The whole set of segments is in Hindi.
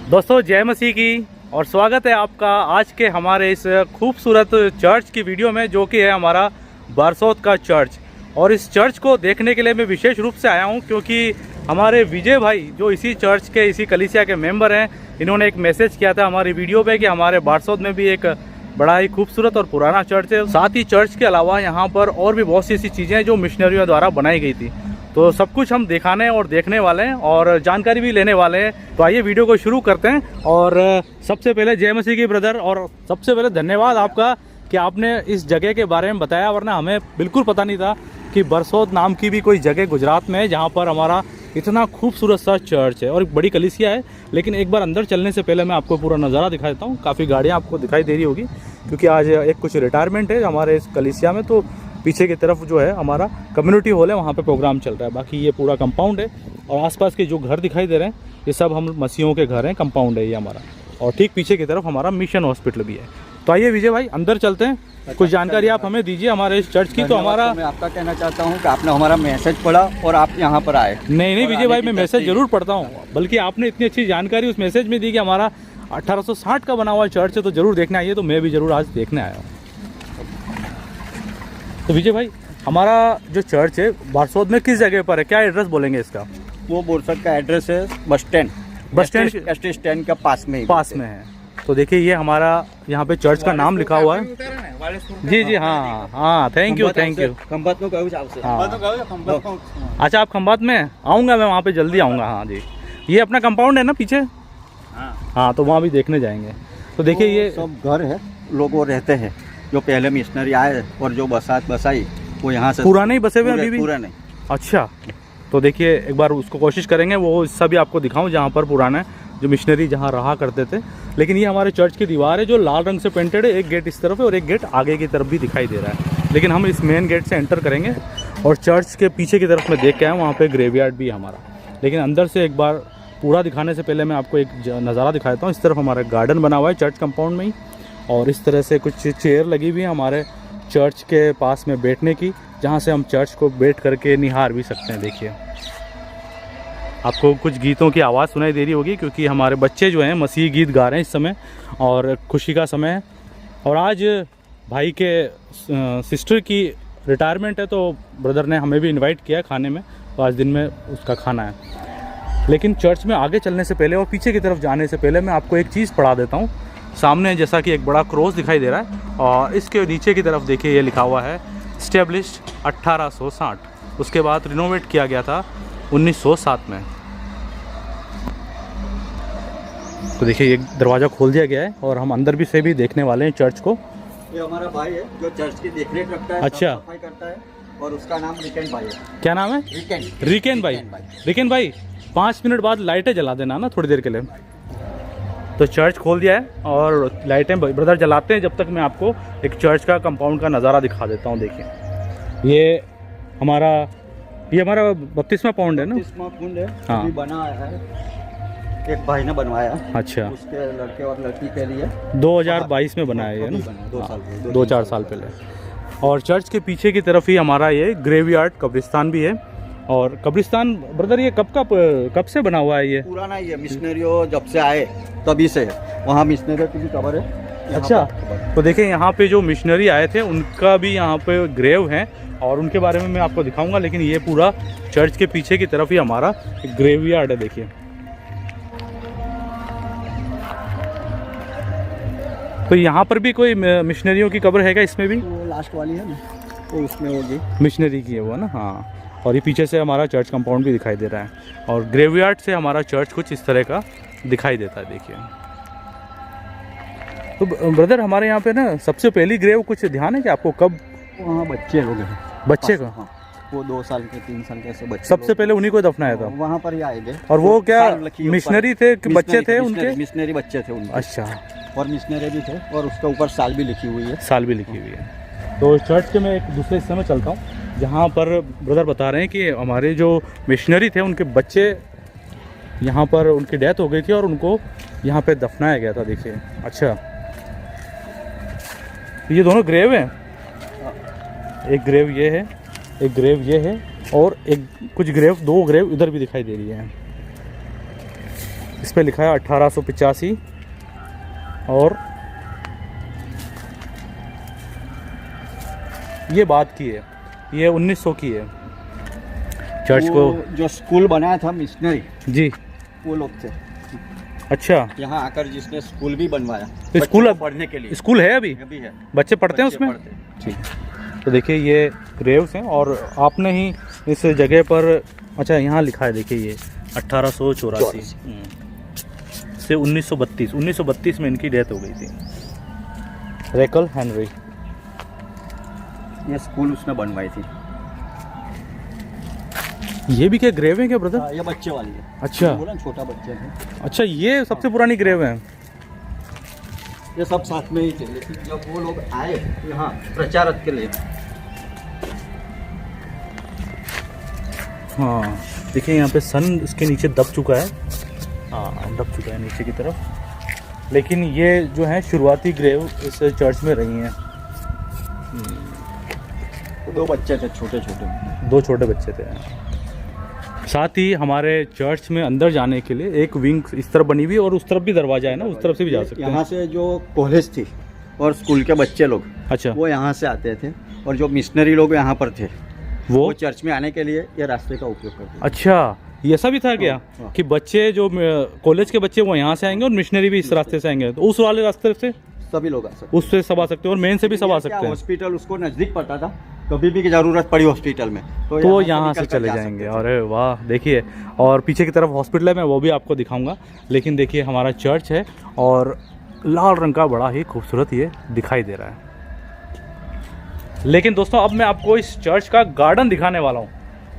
दोस्तों जय मसीह की और स्वागत है आपका आज के हमारे इस खूबसूरत चर्च की वीडियो में, जो कि है हमारा बारसोत का चर्च। और इस चर्च को देखने के लिए मैं विशेष रूप से आया हूं, क्योंकि हमारे विजय भाई जो इसी चर्च के, इसी कलीसिया के मेंबर हैं, इन्होंने एक मैसेज किया था हमारी वीडियो पे कि हमारे बारसोत में भी एक बड़ा ही खूबसूरत और पुराना चर्च है। साथ ही चर्च के अलावा यहाँ पर और भी बहुत सी ऐसी चीज़ें हैं जो मिशनरियों द्वारा बनाई गई थी। तो सब कुछ हम दिखाने और देखने वाले हैं और जानकारी भी लेने वाले हैं। तो आइए वीडियो को शुरू करते हैं। और सबसे पहले जय मसीह की ब्रदर, और सबसे पहले धन्यवाद आपका कि आपने इस जगह के बारे में बताया, वरना हमें बिल्कुल पता नहीं था कि बारसोत नाम की भी कोई जगह गुजरात में है जहाँ पर हमारा इतना खूबसूरत सा चर्च है और एक बड़ी कलीसिया है। लेकिन एक बार अंदर चलने से पहले मैं आपको पूरा नज़ारा दिखा देता हूँ। काफ़ी गाड़ियाँ आपको दिखाई दे रही होगी, क्योंकि आज एक कुछ रिटायरमेंट है हमारे इस कलीसिया में। तो पीछे की तरफ जो है हमारा कम्युनिटी हॉल है, वहाँ पे प्रोग्राम चल रहा है। बाकी ये पूरा कंपाउंड है और आसपास के जो घर दिखाई दे रहे हैं ये सब हम मसीहों के घर हैं, कंपाउंड है ये हमारा। और ठीक पीछे की तरफ हमारा मिशन हॉस्पिटल भी है। तो आइए विजय भाई अंदर चलते हैं, कुछ जानकारी आप हमें दीजिए हमारे इस चर्च की। तो हमारा मैं आपका कहना चाहता हूँ कि आपने हमारा मैसेज पढ़ा और आप यहाँ पर आए। नहीं विजय भाई, मैं मैसेज जरूर पढ़ता हूँ, बल्कि आपने इतनी अच्छी जानकारी उस मैसेज में दी कि हमारा 1860 का बना हुआ चर्च है, तो जरूर देखने आइए। तो मैं भी जरूर आज देखने आया हूँ। तो विजय भाई, हमारा जो चर्च है बारसोत में किस जगह पर है, क्या एड्रेस बोलेंगे इसका? वो बोरसद का एड्रेस है बस स्टैंड स्टैंड के पास में है। तो देखिए ये हमारा यहाँ पे चर्च का नाम लिखा हुआ है। जी हाँ, थैंक यू। खंभात में अच्छा, आप खंभात में? आऊँगा मैं वहाँ पे, जल्दी आऊँगा। हाँ जी, ये अपना कंपाउंड है ना पीछे? हाँ, तो वहाँ भी देखने जाएंगे। तो देखिए ये सब घर है, लोग वो रहते हैं जो पहले मिशनरी आए और जो बसाई वो यहाँ से पुराने ही बसे हुए अभी भी? पुराने। अच्छा, तो देखिए एक बार उसको कोशिश करेंगे वो हिस्सा भी आपको दिखाऊं जहाँ पर पुराना जो मिशनरी जहाँ रहा करते थे। लेकिन ये हमारे चर्च की दीवार है जो लाल रंग से पेंटेड है। एक गेट इस तरफ है और एक गेट आगे की तरफ भी दिखाई दे रहा है। लेकिन हम इस मेन गेट से एंटर करेंगे और चर्च के पीछे की तरफ में देख के आए, वहाँ पे ग्रेवयार्ड भी है हमारा। लेकिन अंदर से एक बार पूरा दिखाने से पहले मैं आपको एक नज़ारा दिखा देता हूँ। इस तरफ हमारा गार्डन बना हुआ है चर्च कंपाउंड में ही, और इस तरह से कुछ चेयर लगी हुई है हमारे चर्च के पास में बैठने की, जहाँ से हम चर्च को बैठ करके निहार भी सकते हैं। देखिए आपको कुछ गीतों की आवाज़ सुनाई दे रही होगी, क्योंकि हमारे बच्चे जो हैं मसीही गीत गा रहे हैं इस समय, और खुशी का समय है। और आज भाई के सिस्टर की रिटायरमेंट है, तो ब्रदर ने हमें भी इनवाइट किया है खाने में, तो आज दिन में उसका खाना है। लेकिन चर्च में आगे चलने से पहले और पीछे की तरफ जाने से पहले मैं आपको एक चीज़ पढ़ा देता हूँ। सामने जैसा कि एक बड़ा क्रॉस दिखाई दे रहा है, और इसके नीचे की तरफ देखिए ये लिखा हुआ है स्टेब्लिश्ड 1860। उसके बाद रिनोवेट किया गया था 1907 में। तो देखिए ये दरवाज़ा खोल दिया गया है और हम अंदर भी से भी देखने वाले हैं चर्च को। ये हमारा भाई है जो चर्च की देखरेख रखता है, अच्छा, सफाई करता है, और उसका नाम रिकेन भाई है। क्या नाम है? रिकेन भाई। रिकेन भाई 5 मिनट बाद लाइटें जला देना ना थोड़ी देर के लिए। तो चर्च खोल दिया है और लाइटें ब्रदर जलाते हैं, जब तक मैं आपको एक चर्च का कंपाउंड का नज़ारा दिखा देता हूँ। देखिए ये हमारा 32वां पाउंड है ना? 32वां पाउंड है। हाँ, अभी बना है, एक भाई ने बनवाया। अच्छा, उसके लड़के और लड़की के लिए 2022 में बनाया है ना? 2-4 साल पहले। और चर्च के पीछे की तरफ ही हमारा ये ग्रेवयार्ड कब्रिस्तान भी है। और कब्रिस्तान ब्रदर ये कब से बना हुआ है? ये पुराना ही है, मिशनरियों जब से आए तभी से है। वहाँ मिशनरियों की भी कब्र है। अच्छा, तो देखिए यहाँ पे जो मिशनरी आए थे उनका भी यहाँ पे ग्रेव है, और उनके बारे में मैं आपको दिखाऊंगा। लेकिन ये पूरा चर्च के पीछे की तरफ ही हमारा ग्रेवयार्ड है। देखिए तो यहाँ पर भी कोई मिशनरियों की कब्र है क्या? इसमें भी वो लास्ट वाली है ना, तो उसमें होगी मिशनरी की है वो ना। हाँ, और ये पीछे से हमारा चर्च कंपाउंड भी दिखाई दे रहा है, और ग्रेवयार्ड से हमारा चर्च कुछ इस तरह का दिखाई देता है। देखिए तो ब्रदर हमारे यहाँ पे ना सबसे पहली ग्रेव कुछ ध्यान है कि आपको कब? वहाँ बच्चे लोग हैं, बच्चे का? हाँ, वो 2 साल के 3 साल के ऐसे बच्चे सबसे पहले उन्हीं को दफनाया था वहाँ पर ही आए थे। और वो क्या मिशनरी थे कि बच्चे थे उनके? मिशनरी बच्चे थे उनके। अच्छा, और मिशनरी भी थे, और उसके ऊपर साल भी लिखी हुई है। साल भी लिखी हुई है। तो चर्च के मैं एक दूसरे हिस्से में चलता हूँ, जहाँ पर ब्रदर बता रहे हैं कि हमारे जो मिशनरी थे उनके बच्चे यहाँ पर, उनकी डेथ हो गई थी और उनको यहाँ पे दफनाया गया था। देखिए अच्छा, ये दोनों ग्रेव हैं। एक ग्रेव ये है, एक ग्रेव ये है, और एक कुछ ग्रेव, 2 ग्रेव इधर भी दिखाई दे रही है। इस पे लिखा है 1885 और ये बात की है, ये 1900 की है। चर्च को जो स्कूल बनाया था मिशनरी, जी, वो लोग थे। अच्छा, यहाँ आकर जिसने स्कूल भी बनवाया, स्कूल बच्चों को पढ़ने के लिए स्कूल है अभी है। बच्चे पढ़ते हैं उसमें? ठीक। तो देखिए ये ग्रेव्स हैं और आपने ही इस जगह पर, अच्छा यहाँ लिखा है देखिए ये 1884 से 1932 में इनकी डेथ हो गई थी। रेकल हेनरी, ये स्कूल उसने बनवाई थी। ये भी क्या ग्रेव है क्या ब्रदर? ये बच्चे वाली है। अच्छा, बोला ना, छोटा बच्चे थे। अच्छा, ये सबसे पुरानी ग्रेव है। ये सब साथ में ही थे, लेकिन जब वो लोग आए यहाँ प्रचारक के लिए, हाँ देखिए यहाँ पे सन इसके नीचे दब चुका है, हाँ दब चुका है नीचे की तरफ, लेकिन ये जो है शुरुआती ग्रेव इस चर्च में रही हैं। दो बच्चे थे छोटे छोटे, दो छोटे बच्चे थे। साथ ही हमारे चर्च में अंदर जाने के लिए एक विंग इस तरफ बनी हुई और उस तरफ भी दरवाजा है ना, उस तरफ से भी जा सकते हैं। यहाँ से जो कॉलेज थी और स्कूल के बच्चे लोग, अच्छा, वो यहाँ से आते थे, और जो मिशनरी लोग यहाँ पर थे वो चर्च में आने के लिए ये रास्ते का उपयोग करते थे। अच्छा, ये ऐसा भी था क्या हाँ। कि बच्चे जो कॉलेज के बच्चे वो यहाँ से आएंगे और मिशनरी भी इस रास्ते से आएंगे, तो उस वाले रास्ते से सभी लोग आ सकते, उससे सब आ सकते हैं और मेन से भी सब आ सकते हैं। हॉस्पिटल उसको नजदीक पड़ता था, कभी भी की जरूरत पड़ी हॉस्पिटल में तो यहाँ से चले जाएंगे। अरे वाह, देखिए, और पीछे की तरफ हॉस्पिटल है, मैं वो भी आपको दिखाऊंगा। लेकिन देखिए हमारा चर्च है और लाल रंग का बड़ा ही खूबसूरत ये दिखाई दे रहा है। लेकिन दोस्तों अब मैं आपको इस चर्च का गार्डन दिखाने वाला हूँ,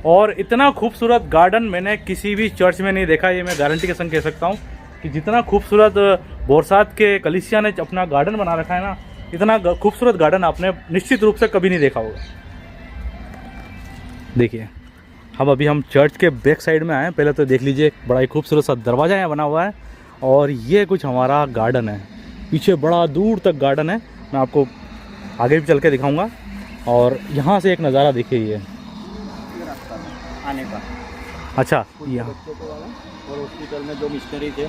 और इतना खूबसूरत गार्डन मैंने किसी भी चर्च में नहीं देखा। ये मैं गारंटी के संग कह सकता हूँ कि जितना खूबसूरत बोरसात के कलीसिया ने अपना गार्डन बना रखा है ना, इतना खूबसूरत गार्डन आपने निश्चित रूप से कभी नहीं देखा होगा। देखिए अभी हम चर्च के बैक साइड में आए हैं। पहले तो देख लीजिए, बड़ा ही खूबसूरत सा दरवाज़ा यहाँ बना हुआ है, और ये कुछ हमारा गार्डन है। पीछे बड़ा दूर तक गार्डन है, मैं आपको आगे भी चल के दिखाऊंगा। और यहाँ से एक नज़ारा देखिए, ये आने का। अच्छा, यहाँ और हॉस्पिटल में जो मिशनरी थे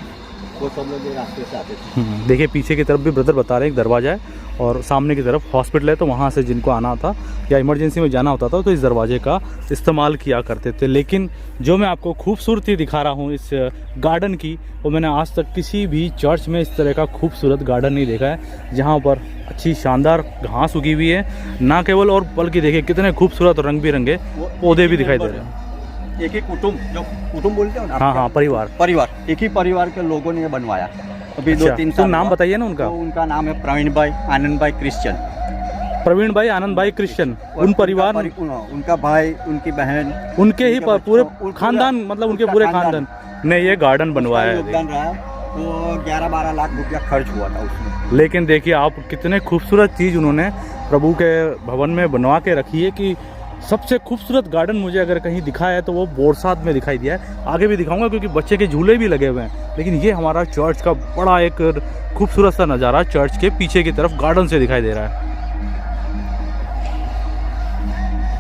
वो सब लोग ये रास्ते से आते थे। देखिए पीछे की तरफ भी ब्रदर बता रहे हैं एक दरवाज़ा है, और सामने की तरफ हॉस्पिटल है, तो वहाँ से जिनको आना था या इमरजेंसी में जाना होता था तो इस दरवाजे का इस्तेमाल किया करते थे। लेकिन जो मैं आपको खूबसूरती दिखा रहा हूँ इस गार्डन की, वो मैंने आज तक किसी भी चर्च में इस तरह का खूबसूरत गार्डन नहीं देखा है, जहाँ पर अच्छी शानदार घास उगी हुई है ना केवल, और बल्कि देखिए कितने खूबसूरत रंग बिरंगे पौधे भी दिखाई दे रहे हैं। एक ही कुटुंब, जो कुटुंब बोलते हैं ना, हाँ, परिवार, एक ही परिवार के लोगों ने ये बनवाया। अभी अच्छा, 2-3 तो साल नाम बताइए ना उनका। तो उनका नाम है प्रवीण भाई आनंद भाई क्रिश्चियन। प्रवीण भाई आनंद भाई क्रिश्चियन, उन परिवार, उनका भाई, उनकी बहन, उनके ही पूरे खानदान, मतलब उनके पूरे खानदान ने ये गार्डन बनवाया है। योगदान रहा, तो 11-12 लाख रुपया खर्च हुआ था उसमें। लेकिन देखिए आप कितने खूबसूरत चीज़ उन्होंने प्रभु के भवन में बनवा के रखी है कि सबसे खूबसूरत गार्डन मुझे अगर कहीं दिखा है तो वो बोरसात में दिखाई दिया है। आगे भी दिखाऊंगा क्योंकि बच्चे के झूले भी लगे हुए हैं। लेकिन ये हमारा चर्च का बड़ा एक खूबसूरत सा नज़ारा चर्च के पीछे की तरफ गार्डन से दिखाई दे रहा है।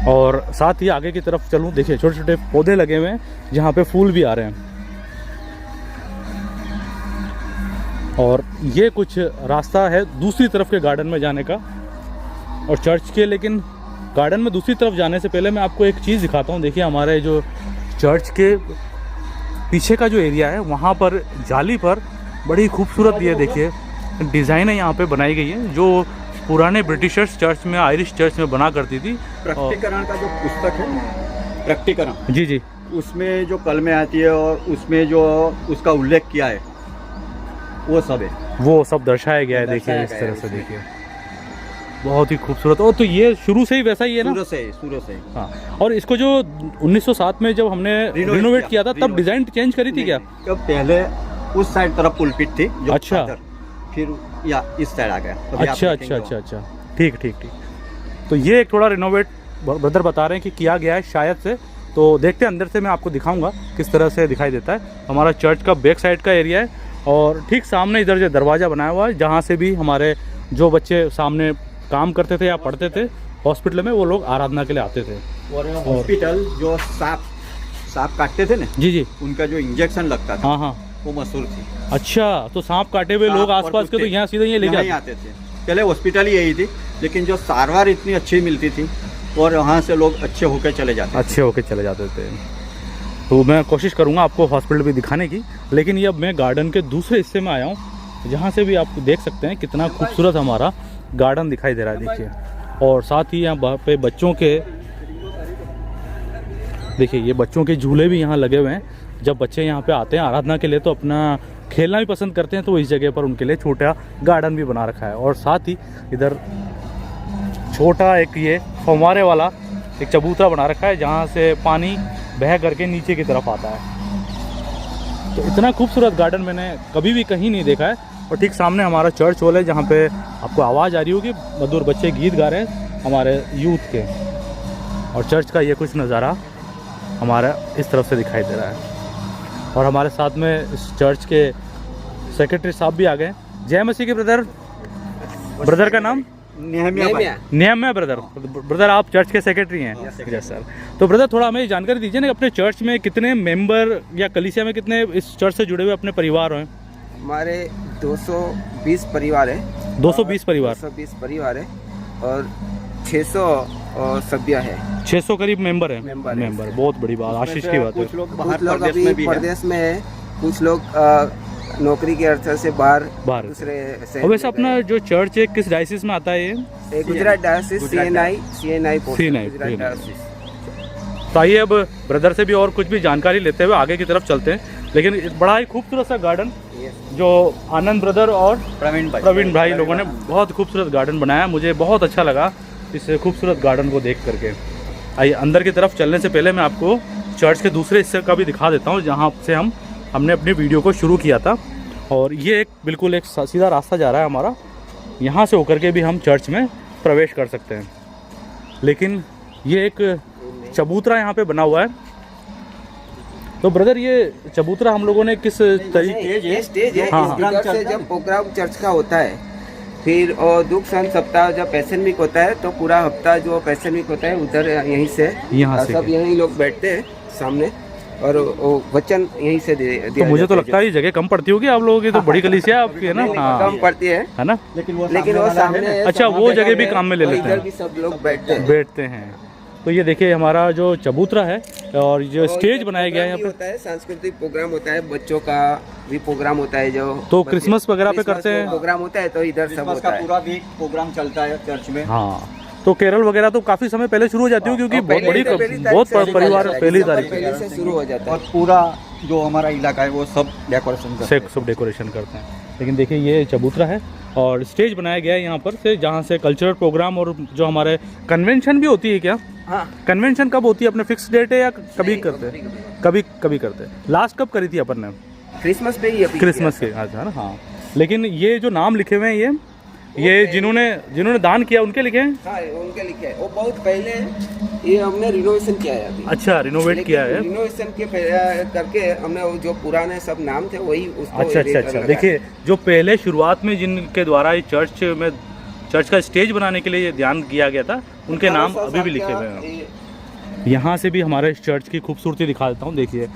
और साथ ही आगे की तरफ चलूँ, देखिए छोटे छोटे पौधे लगे हुए हैं जहाँ पे फूल भी आ रहे हैं। और ये कुछ रास्ता है दूसरी तरफ के गार्डन में जाने का और चर्च के। लेकिन गार्डन में दूसरी तरफ जाने से पहले मैं आपको एक चीज़ दिखाता हूँ। देखिए हमारे जो चर्च के पीछे का जो एरिया है, वहाँ पर जाली पर बड़ी खूबसूरत ये देखिए डिज़ाइनें यहाँ पे बनाई गई हैं, जो पुराने ब्रिटिशर्स चर्च में, आयरिश चर्च में बना करती थी। प्रकटीकरण का जो पुस्तक है, प्रकटीकरण, जी जी, उसमें जो कलमें आती है और उसमें जो उसका उल्लेख किया है वो सब है, वो सब दर्शाया गया है। देखिए इस तरह से, देखिए बहुत ही खूबसूरत। और तो ये शुरू से ही वैसा ही है ना? शुरू से। हाँ, और इसको जो 1907 में जब हमने रिनोवेट किया था तब डिज़ाइन चेंज करी थी क्या? तब पहले उस साइड तरफ पुलपिट थी जो, अच्छा, फिर या इस साइड आ गया। अच्छा, ठीक। तो ये एक थोड़ा रिनोवेट ब्रदर बता रहे हैं कि किया गया है शायद से। तो देखते हैं अंदर से, मैं आपको दिखाऊंगा किस तरह से दिखाई देता है। हमारा चर्च का बैक साइड का एरिया है और ठीक सामने इधर जो दरवाज़ा बनाया हुआ है, जहाँ से भी हमारे जो बच्चे सामने काम करते थे या पढ़ते थे हॉस्पिटल में, वो लोग आराधना के लिए आते थे। और हॉस्पिटल जो सांप काटते थे ना, जी, उनका जो इंजेक्शन लगता था, हाँ, वो मशहूर थी। अच्छा, तो सांप काटे हुए लोग सांप और आसपास के तो कुत्ते यहाँ सीधे ये लेके यहाँ ही आते आते थे। पहले हॉस्पिटल ही यही थी, लेकिन जो सारवार इतनी अच्छी मिलती थी और वहाँ से लोग अच्छे होकर चले जाते अच्छे होके चले जाते थे। तो मैं कोशिश करूँगा आपको हॉस्पिटल भी दिखाने की, लेकिन ये अब मैं गार्डन के दूसरे हिस्से में आया हूँ, जहाँ से भी आप देख सकते हैं कितना खूबसूरत हमारा गार्डन दिखाई दे रहा है। देखिए, और साथ ही यहाँ पे बच्चों के, देखिए ये बच्चों के झूले भी यहाँ लगे हुए हैं। जब बच्चे यहाँ पे आते हैं आराधना के लिए तो अपना खेलना भी पसंद करते हैं, तो इस जगह पर उनके लिए छोटा गार्डन भी बना रखा है। और साथ ही इधर छोटा एक ये फव्वारे वाला एक चबूतरा बना रखा है, जहाँ से पानी बह करके नीचे की तरफ आता है। तो इतना खूबसूरत गार्डन मैंने कभी भी कहीं नहीं देखा है। और ठीक सामने हमारा चर्च हॉल है, जहाँ पे आपको आवाज़ आ रही होगी, मधुर बच्चे गीत गा रहे हैं हमारे यूथ के। और चर्च का ये कुछ नज़ारा हमारा इस तरफ से दिखाई दे रहा है। और हमारे साथ में इस चर्च के सेक्रेटरी साहब भी आ गए। जय मसीह के ब्रदर। ब्रदर का नाम नेहम्या ब्रदर आप चर्च के सेक्रेटरी हैं? Yes sir. तो ब्रदर थोड़ा हमें जानकारी दीजिए ना, अपने चर्च में कितने मेंबर या कलीसिया में कितने इस चर्च से जुड़े हुए अपने परिवार हैं? हमारे 220 परिवार है। 220 परिवार 220 परिवार है और 600 सभ्य है। 600 करीब मेंबर है। मेंबर बहुत बड़ी बात, आशीष की बात है। कुछ लोग कुछ बाहर लोग प्रदेश अभी में भी हैं। प्रदेश में है, कुछ लोग नौकरी के अर्थ से बाहर दूसरे शहर और वैसे में अपना जो चर्च है किस डायसिस में आता है ये? गए। Gujarat diocese CNI CNI Gujarat diocese. तो आइए अब ब्रदर से भी और कुछ भी जानकारी लेते हुए आगे की तरफ चलते हैं। लेकिन बड़ा ही खूबसूरत सा गार्डन जो आनंद ब्रदर और प्रवीण भाई लोगों ने बहुत खूबसूरत गार्डन बनाया, मुझे बहुत अच्छा लगा इस खूबसूरत गार्डन को देख करके। आइए अंदर की तरफ चलने से पहले मैं आपको चर्च के दूसरे हिस्से का भी दिखा देता हूँ, जहाँ से हमने अपनी वीडियो को शुरू किया था। और ये एक बिल्कुल एक सीधा रास्ता जा रहा है हमारा, यहाँ से होकर के भी हम चर्च में प्रवेश कर सकते हैं। लेकिन ये एक चबूतरा यहाँ पे बना हुआ है। तो ब्रदर ये चबूतरा हम लोगों ने किस तरीके? ये स्टेज है। हाँ, इधर से जब प्रोग्राम चर्च का होता है, फिर दुख सन सप्ताह जब पैशन वीक होता है, तो पूरा हफ्ता जो पैशन वीक होता है उधर यहीं से सब यहीं लोग बैठते हैं सामने और वचन यहीं से दिया। तो मुझे तो लगता है ये जगह कम पड़ती होगी आप लोगों की, तो बड़ी कलीसिया आपकी है ना? हाँ, कम पड़ती है ना? लेकिन वो सामने। अच्छा, वो जगह भी काम में ले लेते हैं। इधर भी सब लोग बैठते हैं। तो ये देखिए हमारा जो चबूतरा है और जो स्टेज बनाया गया है यहाँ पे, होता है सांस्कृतिक प्रोग्राम होता है, बच्चों का भी प्रोग्राम होता है। जो तो क्रिसमस वगैरह पे करते हैं प्रोग्राम होता है, तो इधर सब होता है। पूरा वीक प्रोग्राम चलता है चर्च में। हाँ, तो केरल वगैरह तो काफी समय पहले शुरू हो जाती है, क्योंकि बहुत परिवार पहली तारीख से शुरू हो जाता है। और पूरा जो हमारा इलाका है वो सब डेकोरेशन करते हैं। लेकिन देखिए ये चबूतरा है और स्टेज बनाया गया है यहाँ पर से, जहाँ से कल्चरल प्रोग्राम और जो हमारे कन्वेंशन भी होती है। क्या हाँ, कन्वेंशन कब होती है? अपने फिक्स डेट है या कभी करते हैं? कभी करते हैं। लास्ट कब करी थी अपन ने? क्रिसमस पे ही अभी क्रिसमस के। अच्छा ना, हाँ। लेकिन ये जो नाम लिखे हुए हैं ये जिन्होंने दान किया उनके लिखे हैं? हाँ, उनके लिखे हैं। वो बहुत पहले ये हमने रिनोवेशन किया है अभी। अच्छा, रिनोवेट किया है। रिनोवेशन के करके हमने वो जो पुराने सब नाम थे वही उसको। अच्छा। देखिए जो पहले शुरुआत में जिनके द्वारा ये चर्च का स्टेज बनाने के लिए ये ध्यान किया गया था, उनके नाम अभी भी लिखे हुए हैं। यहाँ से भी हमारे इस चर्च की खूबसूरती दिखा देता हूँ। देखिए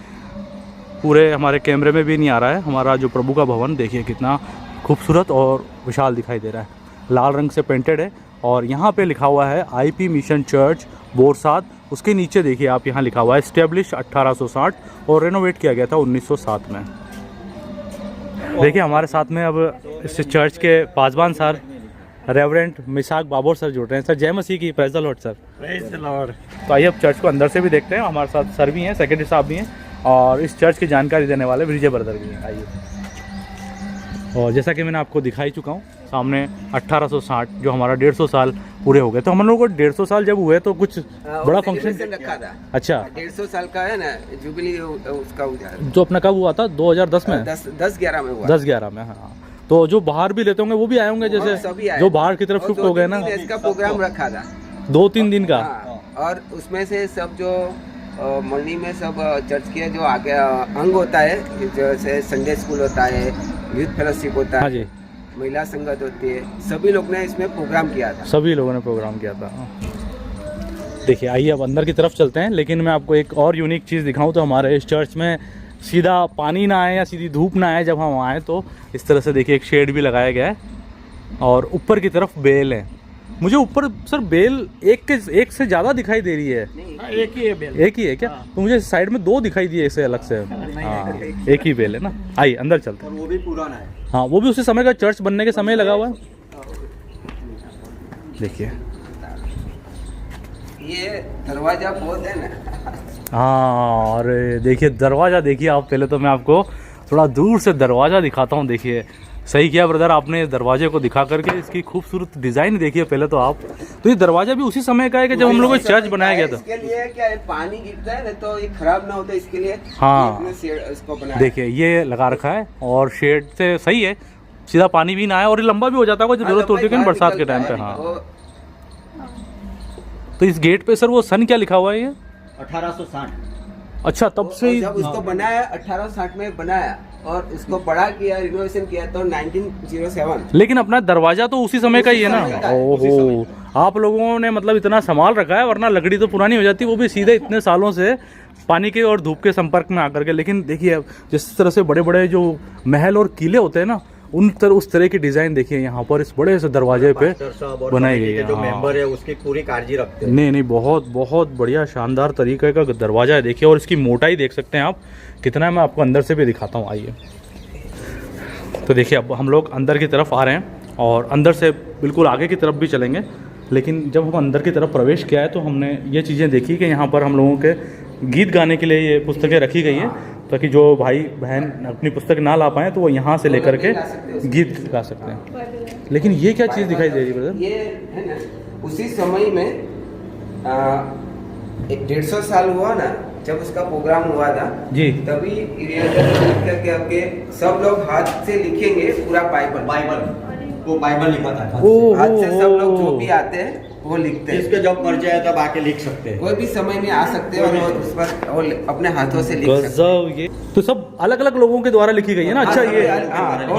पूरे हमारे कैमरे में भी नहीं आ रहा है, हमारा जो प्रभु का भवन देखिए कितना खूबसूरत और विशाल दिखाई दे रहा है। लाल रंग से पेंटेड है और यहाँ पे लिखा हुआ है IP मिशन चर्च बोरसाद। उसके नीचे देखिए आप, यहाँ लिखा हुआ है एस्टेब्लिश 1860 और रेनोवेट किया गया था 1907 में। देखिए हमारे साथ में अब इस चर्च के पासवान सर रेवरेंट मिसाक बाबोर सर जुड़ रहे हैं। सर जय मसीह की। Praise the Lord sir. Praise the Lord. तो आइए अब चर्च को अंदर से भी देखते हैं। हमारे साथ सर भी हैं, सेक्रेटरी साहब भी हैं और इस चर्च की जानकारी देने वाले विजय ब्रदर भी हैं। आइए। और जैसा कि मैंने आपको दिखाई चुका हूँ सामने 1860 जो हमारा 150 साल पूरे हो गए। तो हम लोगों को 150 साल जब हुए तो कुछ बड़ा फंक्शन रखा था। अच्छा, 150 साल का है ना जुबली उसका जो अपना कब हुआ था? 2010 में 10-11 में हुआ। 10-11 में। हाँ, तो जो बाहर भी लेते होंगे वो भी आए होंगे, जैसे जो बाहर की तरफ शिफ्ट हो गए ना। इसका प्रोग्राम रखा था 2-3 दिन का। और उसमें से सब जो मंडी में सब चर्च के जो आगे अंग होता है, जैसे संडे स्कूल होता है, यूथ फेलोशिप होता है, हाँ जी, महिला संगत होती है, सभी लोग ने इसमें प्रोग्राम किया था। सभी लोगों ने प्रोग्राम किया था। देखिए आइए अब अंदर की तरफ चलते हैं। लेकिन मैं आपको एक और यूनिक चीज़ दिखाऊं तो हमारे इस चर्च में सीधा पानी ना आए या सीधी धूप ना आए जब हम आए। तो इस तरह से देखिए एक शेड भी लगाया गया है और ऊपर की तरफ बेल है। मुझे ऊपर सर बेल एक से ज़्यादा दिखाई दे रही है। एक ही है बेल। एक ही है क्या? तो मुझे साइड में दो दिखाई दिए इसे अलग से। हाँ एक ही बेल है ना। आइए अंदर चलते हैं। वो भी पुराना है। हाँ वो भी उसी समय का, चर्च बनने के समय लगा हुआ है। देखिए ये दरवाजा बहुत है ना। हाँ अरे देखिए दरवाज़ा देखिए आप। पहले तो मैं आपको थोड़ा दूर से दरवाज़ा दिखाता हूँ। देखिए सही किया ब्रदर आपने दरवाजे को दिखा करके इसकी खूबसूरत डिज़ाइन देखिए पहले तो आप। तो ये दरवाज़ा भी उसी समय का है कि जब हम लोग को चर्च बनाया गया था। इसके लिए क्या है, पानी गिरता है ना तो ये खराब ना होता, इसके लिए हाँ इसको बनाया। देखिए ये लगा रखा है और शेड से सही है, सीधा पानी भी ना आए और ये लंबा भी हो जाता है जब जरूरत होती है बरसात के टाइम पे। हाँ तो इस गेट पे सर वो सन क्या लिखा हुआ है ये? 1860। अच्छा तब से ही। जब उसको बनाया 1860 में बनाया और इसको बड़ा किया, रिनोवेशन किया तो 1907। लेकिन अपना दरवाजा तो उसी समय का ही है ना। ओहो आप लोगों ने मतलब इतना संभाल रखा है, वरना लकड़ी तो पुरानी हो जाती, वो भी सीधे इतने सालों से पानी के और धूप के संपर्क में आकर के। लेकिन देखिए जिस तरह से बड़े बड़े जो महल और किले होते हैं ना, उस तरह की डिजाइन देखिए यहाँ पर इस बड़े से दरवाजे पे बनाई गई है। जो मेंबर है उसकी पूरी काळजी रखते हैं। नहीं बहुत बहुत बढ़िया शानदार तरीके का दरवाजा है देखिए। और इसकी मोटाई देख सकते हैं आप कितना है, मैं आपको अंदर से भी दिखाता हूँ। आइए तो देखिए अब हम लोग अंदर की तरफ आ रहे हैं और अंदर से बिल्कुल आगे की तरफ भी चलेंगे। लेकिन जब हम अंदर की तरफ प्रवेश किया है तो हमने ये चीज़ें देखी कि यहाँ पर हम लोगों के गीत गाने के लिए ये पुस्तकें रखी गई हैं, ताकि जो भाई बहन अपनी पुस्तक ना ला पाएँ तो वो यहाँ से लेकर के गीत गा सकते हैं। लेकिन ये क्या चीज़ दिखाई दे रही है ब्रदर? ये है ना उसी समय में 150 साल हुआ ना जब उसका प्रोग्राम हुआ था जी। तभी करके सब लोग हाथ से लिखेंगे पूरा बाइबल वो बाइबल लिखा था। हाथ से सब लोग जो भी आते हैं वो लिखते हैं। इसके जब मर्जी आए तब आके लिख सकते हैं। कोई भी समय में आ सकते हैं और उस पर अपने हाथों से लिख सकते हैं। ये तो सब अलग अलग लोगों के द्वारा लिखी गई है ना। अच्छा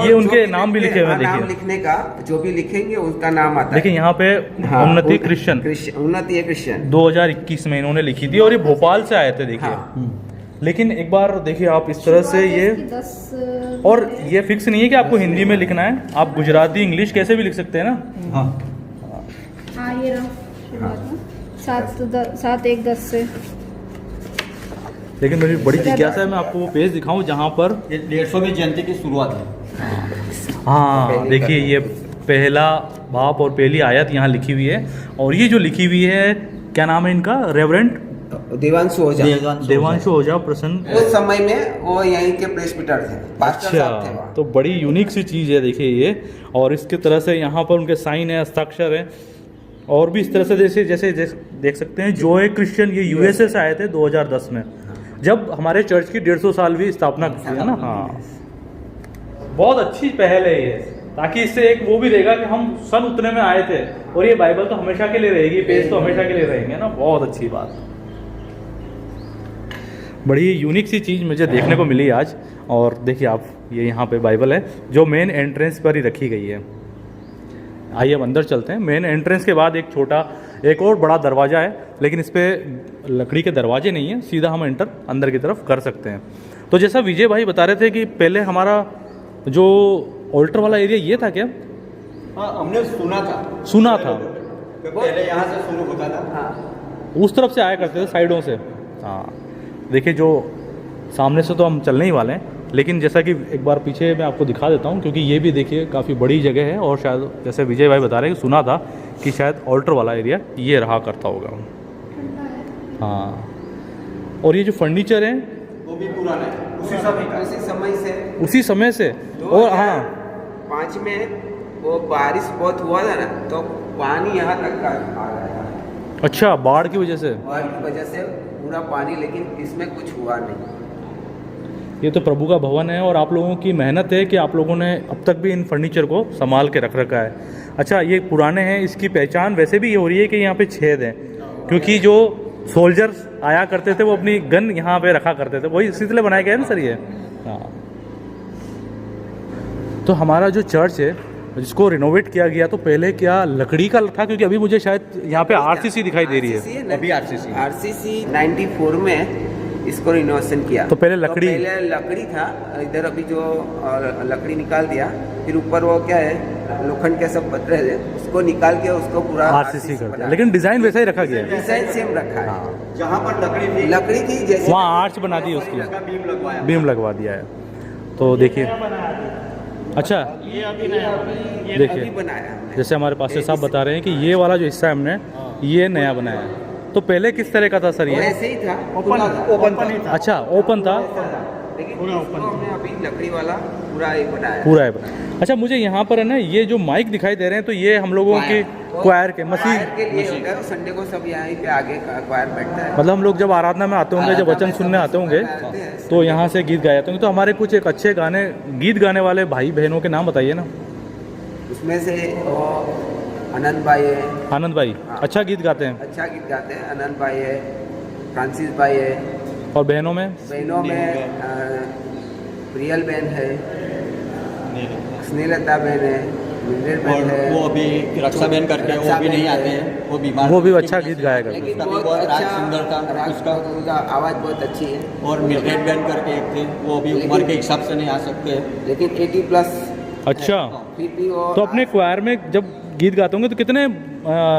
ये उनके नाम भी लिखे हुए हैं नाम देखिए। लिखने का जो भी लिखेंगे उनका नाम आता है। देखिए यहाँ पे उन्नति क्रिश्चियन उन्नति क्रिश्चियन 2021 में इन्होंने लिखी थी और ये भोपाल से आए थे देखिए। लेकिन एक बार देखिए आप इस तरह से ये, और ये फिक्स नहीं है कि आपको हिंदी में लिखना है, आप गुजराती इंग्लिश कैसे भी लिख सकते हैं ना। हाँ ये रहा 7-1-10 से। लेकिन मेरी बड़ी जिज्ञासा है, मैं आपको वो पेज दिखाऊं जहाँ पर ये 150वीं जयंती की शुरुआत है। हाँ देखिए ये पहला बाप और पहली आयत यहाँ लिखी हुई है। और ये जो लिखी हुई है क्या नाम है इनका? रेवरेंड देवांशु ओझा प्रसन्न। उस समय में वो यहीं के प्रेस्बिटर थे, पास्टर साहब थे अच्छा वहाँ। तो बड़ी यूनिक सी चीज़ है देखिए ये। और इसके तरह से यहाँ पर उनके साइन है, हस्ताक्षर है और भी इस तरह से जैसे देख सकते हैं। जो एक क्रिश्चियन ये यूएसए से आए थे 2010 में, जब हमारे चर्च की 150 साल भी स्थापना की है ना। हाँ बहुत अच्छी पहल है ये, ताकि इससे एक वो भी रहेगा कि हम सन उतने में आए थे और ये बाइबल तो हमेशा के लिए रहेगी, पेज तो हमेशा के लिए रहेंगे ना। बहुत अच्छी बात, बड़ी यूनिक सी चीज़ मुझे देखने को मिली आज। और देखिए आप ये यहाँ पे बाइबल है जो मेन एंट्रेंस पर ही रखी गई है। आइए अब अंदर चलते हैं। मेन एंट्रेंस के बाद एक और बड़ा दरवाज़ा है, लेकिन इस पर लकड़ी के दरवाजे नहीं है, सीधा हम एंटर अंदर की तरफ कर सकते हैं। तो जैसा विजय भाई बता रहे थे कि पहले हमारा जो ऑल्टर वाला एरिया ये था क्या? हाँ हमने सुना था पहले यहाँ से शुरू होता था। उस तरफ से आया करते थे साइडों से। हाँ देखिए जो सामने से तो हम चलने ही वाले हैं, लेकिन जैसा कि एक बार पीछे मैं आपको दिखा देता हूँ, क्योंकि ये भी देखिए काफ़ी बड़ी जगह है। और शायद जैसे विजय भाई बता रहे हैं कि सुना था कि शायद ऑल्टर वाला एरिया ये रहा करता होगा। हाँ और ये जो फर्नीचर है वो भी पुराना है, उसी समय से। और हाँ 5 में वो बारिश बहुत हुआ था ना तो पानी यहाँ तक आ गया। अच्छा बाढ़ की वजह से? बाढ़ की वजह से पूरा पानी, लेकिन इसमें कुछ हुआ नहीं। ये तो प्रभु का भवन है और आप लोगों की मेहनत है कि आप लोगों ने अब तक भी इन फर्नीचर को संभाल के रख रखा है। अच्छा ये पुराने हैं, इसकी पहचान वैसे भी ये हो रही है कि यहाँ पे छेद हैं, क्योंकि जो सोल्जर्स आया करते थे वो अपनी गन यहाँ पे रखा करते थे, वही इसी तरह बनाया गया है ना सर ये। हाँ तो हमारा जो चर्च है जिसको रिनोवेट किया गया, तो पहले क्या लकड़ी का था? क्योंकि अभी मुझे शायद यहाँ पे आरसीसी दिखाई दे रही है। अभी आरसीसी 94 में इसको रिनोवेशन किया। तो पहले लकड़ी- तो पहले लकड़ी था, इधर अभी जो लकड़ी निकाल दिया, फिर ऊपर वो क्या है लोखंड के सब पत्रे थे, उसको निकाल के उसको पूरा आरसीसी कर दिया, लेकिन डिजाइन वैसा ही रखा गया है। डिजाइन सेम रखा है। जहाँ पर लकड़ी थी जैसे वहाँ आर्च बना दी उसकी, बीम लगवाया, बीम लगवा दिया है। तो देखिए, अच्छा देखिए बनाया हमने। जैसे हमारे पास साहब बता रहे हैं कि ये वाला जो हिस्सा है हमने ये नया बनाया है। तो पहले किस तरह का था सर वो ये? ऐसे ही था, ओपन था। अच्छा ओपन था, लेकिन इसको हमने अभी लकड़ी वाला पूरा एक बनाया। पूरा है बना। अच्छा मुझे यहाँ पर है ना ये जो माइक दिखाई दे रहे हैं, तो ये हम लोगों की क्वायर के मसीह, क्वायर के लिए होता है, संडे को सब यहाँ पे आगे क्वायर बैठता है। मतलब हम लोग जब आराधना में आते होंगे, जब वचन सुनने आते होंगे, तो यहाँ से गीत गाए जाते होंगे। तो हमारे कुछ एक अच्छे गाने गीत गाने वाले भाई बहनों के नाम बताइए ना। उसमें से वो आनंद भाई है, आनंद भाई हाँ। अच्छा गीत गाते हैं, अच्छा गीत गाते हैं। आनंद भाई है, फ्रांसिस भाई है, और बहनों में बहनों में प्रियल बहन है, स्नेहलता बहन है, मिंद्रेल और बहन है। वो अभी रक्षाबंधन करके वो भी नहीं आते हैं, वो बीमार, वो भी अच्छा गीत गाया करते लेकिन हैं। बहुत बहुत राग अच्छा सुंदर था राग, उसका। उनका आवाज़ बहुत अच्छी है। और मिर्जेट बैन करके एक थे, वो अभी उम्र के हिसाब से नहीं आ सकते। लेकिन 80+ अच्छा फिर भी वो तो अपने क्वायर में जब गीत गाते होंगे तो कितने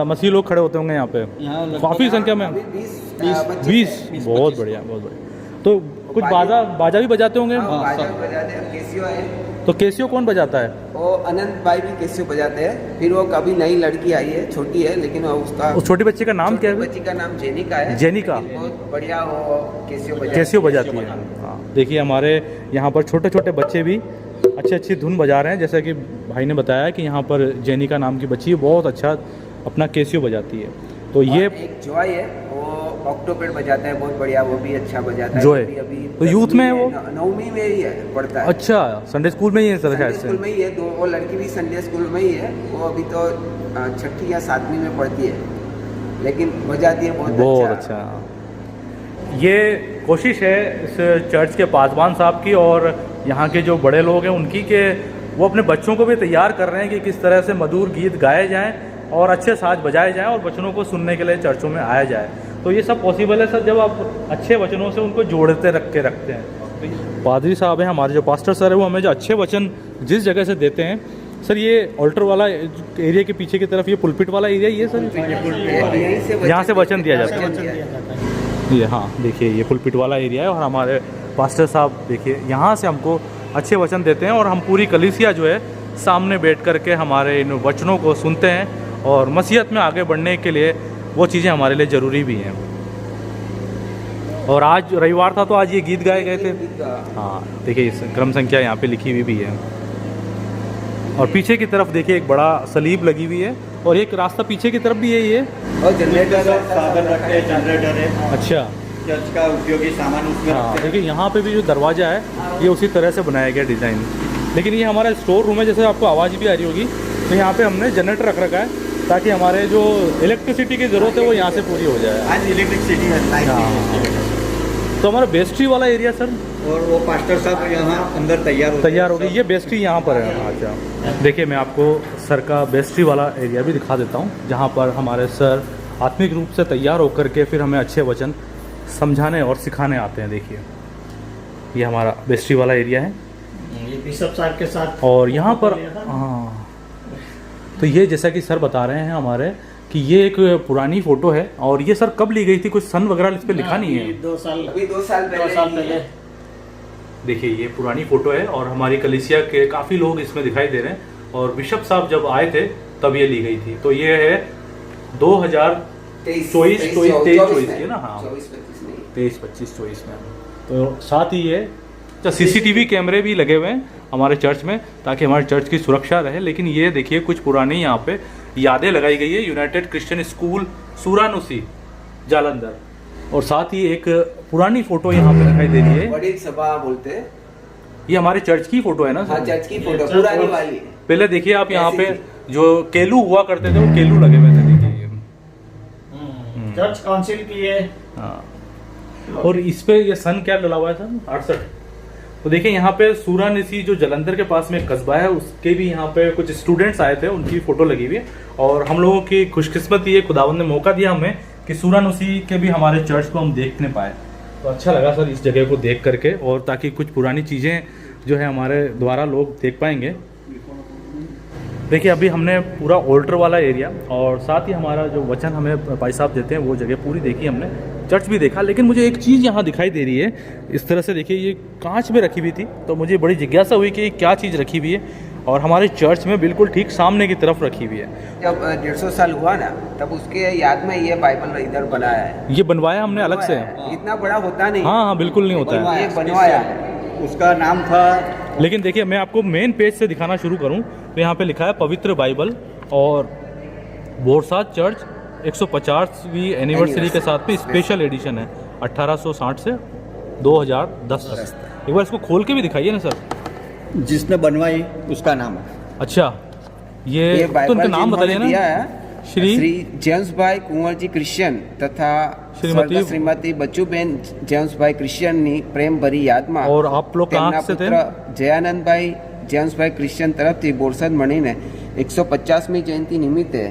मसीह लोग खड़े होते होंगे यहाँ पे? यहाँ लगभग- काफ़ी संख्या में, अभी 20 25 बहुत बढ़िया बहुत बढ़िया। तो कुछ बाजा बाजा भी बजाते होंगे? हाँ, बाजा सब। बजाते हैं। कैसियो है, तो कैसियो कौन बजाता है? वो अनंत भाई भी कैसियो बजाते हैं। फिर वो कभी नई लड़की आई है, छोटी है, लेकिन वो उसका उस छोटी बच्ची का नाम क्या है? बच्ची का नाम जेनिका है। जेनिका। लेकिन बहुत बढ़िया वो कैसियो कैसियो बजाती है। हाँ देखिए हमारे यहाँ पर छोटे छोटे बच्चे भी अच्छी अच्छी धुन बजा रहे हैं। जैसा कि भाई ने बताया कि यहाँ पर जेनिका नाम की बच्ची बहुत अच्छा अपना कैसियो बजाती है। तो ये एक जॉय है, वो ऑक्टोपेड बजाता है, बहुत बढ़िया, वो भी अच्छा बजाता है। जॉय। अभी तो यूथ में है वो? 9वीं में ही है, पढ़ता है। अच्छा संडे स्कूल में ही है सर संडे शायद स्कूल से? में ही है, वो लड़की भी संडे स्कूल में ही है। वो अभी तो 6ठी या 7वीं में पढ़ती है, लेकिन बजाती है बहुत अच्छा। ये कोशिश है इस चर्च के पासवान साहब की और यहाँ के जो बड़े लोग हैं उनकी, कि वो अपने बच्चों को भी तैयार कर रहे हैं कि किस तरह से मधुर गीत गाए जाएं और अच्छे साज बजाए जाएं और वचनों को सुनने के लिए चर्चों में आया जाए। तो ये सब पॉसिबल है सर जब आप अच्छे वचनों से उनको जोड़ते रखते हैं। पादरी साहब हैं हमारे, जो पास्टर सर है, वो हमें जो अच्छे वचन जिस जगह से देते हैं। सर ये ऑल्टर वाला एरिया के पीछे की तरफ ये पुलपिट वाला एरिया ही है सर, यहाँ से वचन दिया जाता है। ये हाँ देखिए ये पुलपिट वाला एरिया है और हमारे पास्टर साहब देखिए यहाँ से हमको अच्छे वचन देते हैं और हम पूरी कलीसिया जो है सामने बैठ कर के हमारे इन वचनों को सुनते हैं और मसीहत में आगे बढ़ने के लिए वो चीज़ें हमारे लिए ज़रूरी भी हैं। और आज रविवार था तो आज ये गीत गाए गए थे। हाँ देखिए इस क्रम संख्या यहाँ पे लिखी हुई भी है और पीछे की तरफ देखिए एक बड़ा सलीब लगी हुई है और एक रास्ता पीछे की तरफ भी यही है। और जनरेटर साधन रखते हैं, जनरेटर है, अच्छा चर्च का उपयोगी सामान उसमें हाँ रखते हैं। देखिए यहाँ पे भी जो दरवाज़ा है ये उसी तरह से बनाया गया डिज़ाइन। लेकिन ये हमारा स्टोर रूम है, जैसे आपको आवाज़ भी आ रही होगी, तो यहाँ पे हमने जनरेटर रख रखा है ताकि हमारे जो इलेक्ट्रिसिटी की ज़रूरत है वो यहाँ से पूरी हो जाए। आज इलेक्ट्रिसिटी है, लाइट हाँ। नहीं है। तो हमारा बेस्ट्री वाला एरिया सर और वो पास्टर साहब यहाँ अंदर तैयार हो गई, ये बेस्ट्री यहाँ पर है। अच्छा देखिए मैं आपको सर का बेस्ट्री वाला एरिया भी दिखा देता हूँ, जहाँ पर हमारे सर आत्मिक रूप से तैयार होकर के फिर हमें अच्छे वचन समझाने और सिखाने आते हैं। देखिए ये हमारा बेस्ट्री वाला एरिया है ये बिशप साहब के साथ। और यहाँ पर हाँ तो ये जैसा कि सर बता रहे हैं हमारे कि ये एक पुरानी फ़ोटो है और ये सर कब ली गई थी, कुछ सन वगैरह इस पर लिखा नहीं है। 2 साल अभी 2 साल पहले देखिए ये पुरानी फ़ोटो है और हमारी कलीसिया के काफ़ी लोग इसमें दिखाई दे रहे हैं और बिशप साहब जब आए थे तब ये ली गई थी। तो ये है 2024 की ना, हाँ 23-25-24 में। तो साथ ही ये CCTV कैमरे भी लगे हुए हैं हमारे चर्च में ताकि हमारे चर्च की सुरक्षा रहे। लेकिन ये देखिए कुछ पुरानी यहाँ पे यादें लगाई गई है, यूनाइटेड क्रिश्चियन स्कूल सूरानुसी जालंधर। और साथ ही एक पुरानी फोटो यहाँ पे दिखाई दे रही है, वडील सभा बोलते हैं। ये हमारे चर्च की फोटो है ना हाँ सर? चर्च की फोटो पुरानी वाली। पहले देखिए आप यहाँ पे ऐसी जो केलू हुआ करते थे वो केलू लगे हुए थे, देखिए ये। चर्च काउंसिल की है। हाँ और इस पे ये सन क्या डला हुआ है सर? 68। तो देखिए यहाँ पे सूरानिसी जो जलंधर के पास में एक कस्बा है, उसके भी यहाँ पे कुछ स्टूडेंट्स आए थे, उनकी फोटो लगी हुई है। और हम लोगों की खुशकिस्मती है, खुदावंद ने मौका दिया हमें कि सूरानुसी के भी हमारे चर्च को हम देखने पाए। तो अच्छा लगा सर इस जगह को देख करके, और ताकि कुछ पुरानी चीज़ें जो है हमारे द्वारा लोग देख पाएंगे। देखिए अभी हमने पूरा ऑल्टर वाला एरिया और साथ ही हमारा जो वचन हमें भाई साहब देते हैं वो जगह पूरी देखी हमने, चर्च भी देखा। लेकिन मुझे एक चीज़ यहाँ दिखाई दे रही है, इस तरह से देखिए ये कांच में रखी हुई थी, तो मुझे बड़ी जिज्ञासा हुई कि क्या चीज़ रखी हुई है, और हमारे चर्च में बिल्कुल ठीक सामने की तरफ रखी हुई है। जब 150 साल हुआ ना, तब उसके याद में ये बाइबल इधर बनाया है। ये बनवाया हमने अलग से? इतना बड़ा होता नहीं। हाँ हाँ बिल्कुल नहीं होता है, ये बनवाया है। उसका नाम था। लेकिन देखिए मैं आपको मेन पेज से दिखाना शुरू करूं तो यहाँ पे लिखा है पवित्र बाइबल, और बोरसाद चर्च 150वीं एनिवर्सरी के साथ में स्पेशल एडिशन है 1860 से 2010 तक। एक बार इसको खोल के भी दिखाइए ना सर। जिसने बनवाई उसका नाम है। अच्छा ये तो उनका नाम बताइए ना। दिया है श्री जेम्स भाई कुंवर जी क्रिश्चियन तथा श्रीमती बच्चूबेन जेम्स भाई क्रिश्चियन ની પ્રેમ ભરી યાદમાં। और आप लोग कहाँ से थे? જયાનંદ ભાઈ જેમ્સ ભાઈ ક્રિશ્चियन तरफથી બોરસદ મળીને 150મી જયંતિ નિમિત્તે